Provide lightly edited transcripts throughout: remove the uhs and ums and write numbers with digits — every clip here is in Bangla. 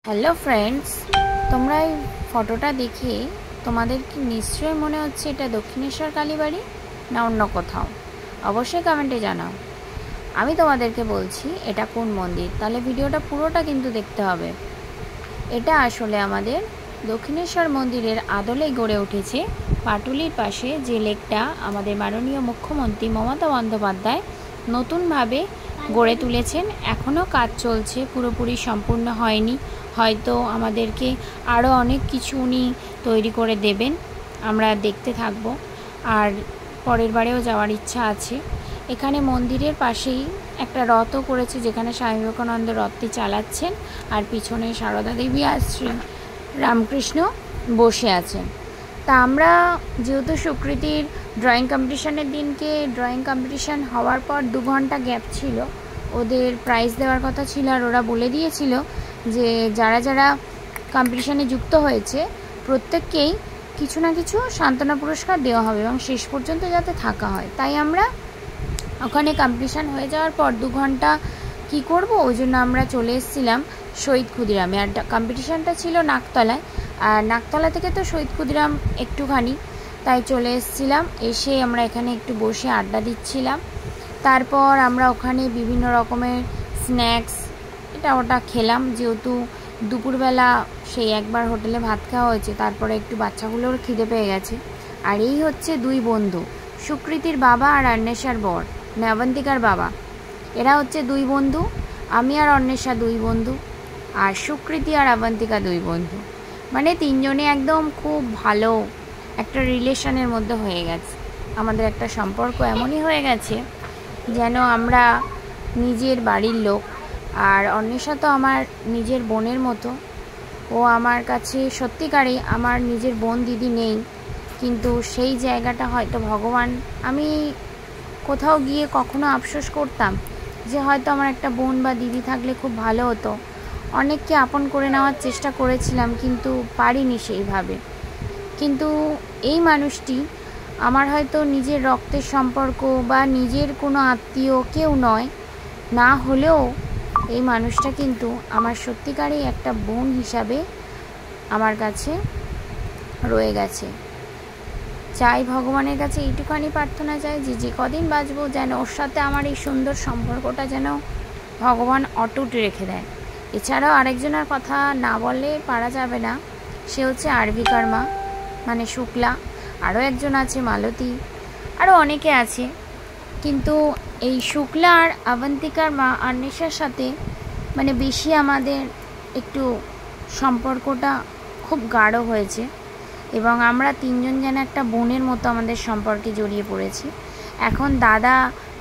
হ্যালো ফ্রেন্ডস, তোমরা এই ফটোটা দেখে তোমাদের কি নিশ্চয়ই মনে হচ্ছে এটা দক্ষিণেশ্বর কালীবাড়ি না অন্য কোথাও? অবশ্যই কমেন্টে জানাও। আমি তোমাদেরকে বলছি এটা কোন মন্দির, তাহলে ভিডিওটা পুরোটা কিন্তু দেখতে হবে। এটা আসলে আমাদের দক্ষিণেশ্বর মন্দিরের আদলেই গড়ে উঠেছে। পাটুলির পাশে যে লেকটা আমাদের মাননীয় মুখ্যমন্ত্রী মমতা বন্দ্যোপাধ্যায় নতুনভাবে গড়ে তুলেছেন, এখনও কাজ চলছে, পুরোপুরি সম্পূর্ণ হয়নি। হয়তো আমাদেরকে আরও অনেক কিছু উনি তৈরি করে দেবেন, আমরা দেখতে থাকব। আর পরের বারেও যাওয়ার ইচ্ছা আছে। এখানে মন্দিরের পাশেই একটা রথও করেছে, যেখানে স্বামী বিবেকানন্দ রথটি চালাচ্ছেন, আর পিছনে সারদা দেবী আর শ্রী রামকৃষ্ণ বসে আছেন। তা আমরা যেহেতু সুকৃতির ড্রয়িং কম্পিটিশানের দিনকে ড্রয়িং কম্পিটিশান হওয়ার পর 2 ঘন্টা গ্যাপ ছিল, ওদের প্রাইজ দেওয়ার কথা ছিল, আর ওরা বলে দিয়েছিল যে যারা যারা কম্পিটিশানে যুক্ত হয়েছে প্রত্যেককেই কিছু না কিছু সান্ত্বনা পুরস্কার দেওয়া হবে এবং শেষ পর্যন্ত যাতে থাকা হয়। তাই আমরা ওখানে কম্পিটিশান হয়ে যাওয়ার পর 2 ঘন্টা কী করব, ওই জন্য আমরা চলে এসেছিলাম শহীদ ক্ষুদিরামে। আর কম্পিটিশানটা ছিল নাকতলায়, আর নাকতলা থেকে তো শহীদ ক্ষুদিরাম একটুখানি, তাই চলে এসেছিলাম। এসে আমরা এখানে একটু বসে আড্ডা দিচ্ছিলাম। তারপর আমরা ওখানে বিভিন্ন রকমের স্ন্যাক্স এটা ওটা খেলাম, যেহেতু দুপুরবেলা সেই একবার হোটেলে ভাত খাওয়া হয়েছে, তারপরে একটু বাচ্চাগুলোর খিদে পেয়ে গেছে। আর এই হচ্ছে 2 বন্ধু, সুকৃতির বাবা আর অন্বেষার বর, অবন্তিকার বাবা। এরা হচ্ছে 2 বন্ধু, আমি আর অন্বেষা 2 বন্ধু, আর সুকৃতি আর অবন্তিকা 2 বন্ধু। মানে 3 জনে একদম খুব ভালো একটা রিলেশনের মধ্যে হয়ে গেছে। আমাদের একটা সম্পর্ক এমনই হয়ে গেছে যেন আমরা নিজের বাড়ির লোক। আর অন্বেষা তো আমার নিজের বোনের মতো, ও আমার কাছে সত্যিকারই আমার নিজের বোন দিদি নেই, কিন্তু সেই জায়গাটা হয়তো ভগবান, আমি কোথাও গিয়ে কখনো আফসোস করতাম যে হয়তো আমার একটা বোন বা দিদি থাকলে খুব ভালো হতো। অনেককে আপন করে নেওয়ার চেষ্টা করেছিলাম, কিন্তু পারিনি সেইভাবে। কিন্তু এই মানুষটি আমার হয়তো নিজের রক্তের সম্পর্ক বা নিজের কোনো আত্মীয় কেউ নয়, না হলেও এই মানুষটা কিন্তু আমার সত্যিকারই একটা বোন হিসাবে আমার কাছে রয়ে গেছে। চাই ভগবানের কাছে এইটুখানি প্রার্থনা চাই যে যে কদিন বাঁচবো যেন ওর সাথে আমার এই সুন্দর সম্পর্কটা যেন ভগবান অটুট রেখে দেয়। এছাড়াও আরেকজনের কথা না বললে পারা যাবে না, সে হচ্ছে আরভিকার মা, মানে শুক্লা। আরও একজন আছে মালতী, আরও অনেকে আছে, কিন্তু এই শুক্লা আর অবন্তিকার মা অন্বেষার সাথে মানে বেশি আমাদের একটু সম্পর্কটা খুব গাঢ় হয়েছে, এবং আমরা 3 জন যেন একটা বোনের মতো আমাদের সম্পর্কে জড়িয়ে পড়েছি। এখন দাদা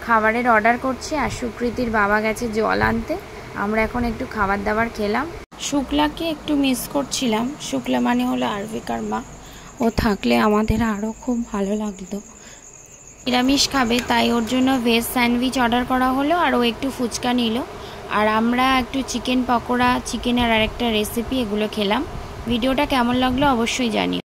খাবারের অর্ডার করছে, আর সুকৃতির বাবা গেছে জল আনতে। আমরা এখন একটু খাবার দাবার খেলাম। শুক্লাকে একটু মিস করছিলাম, শুক্লা মানে হলো আরভিকার মা, ও থাকলে আমাদের আরও খুব ভালো লাগতো। নিরামিষ খাবে, তাই ওর জন্য ভেজ স্যান্ডউইচ অর্ডার করা হলো, আর ও একটু ফুচকা নিল, আর আমরা একটু চিকেন পকোড়া, চিকেনের আর একটা রেসিপি, এগুলো খেলাম। ভিডিওটা কেমন লাগলো অবশ্যই জানিও।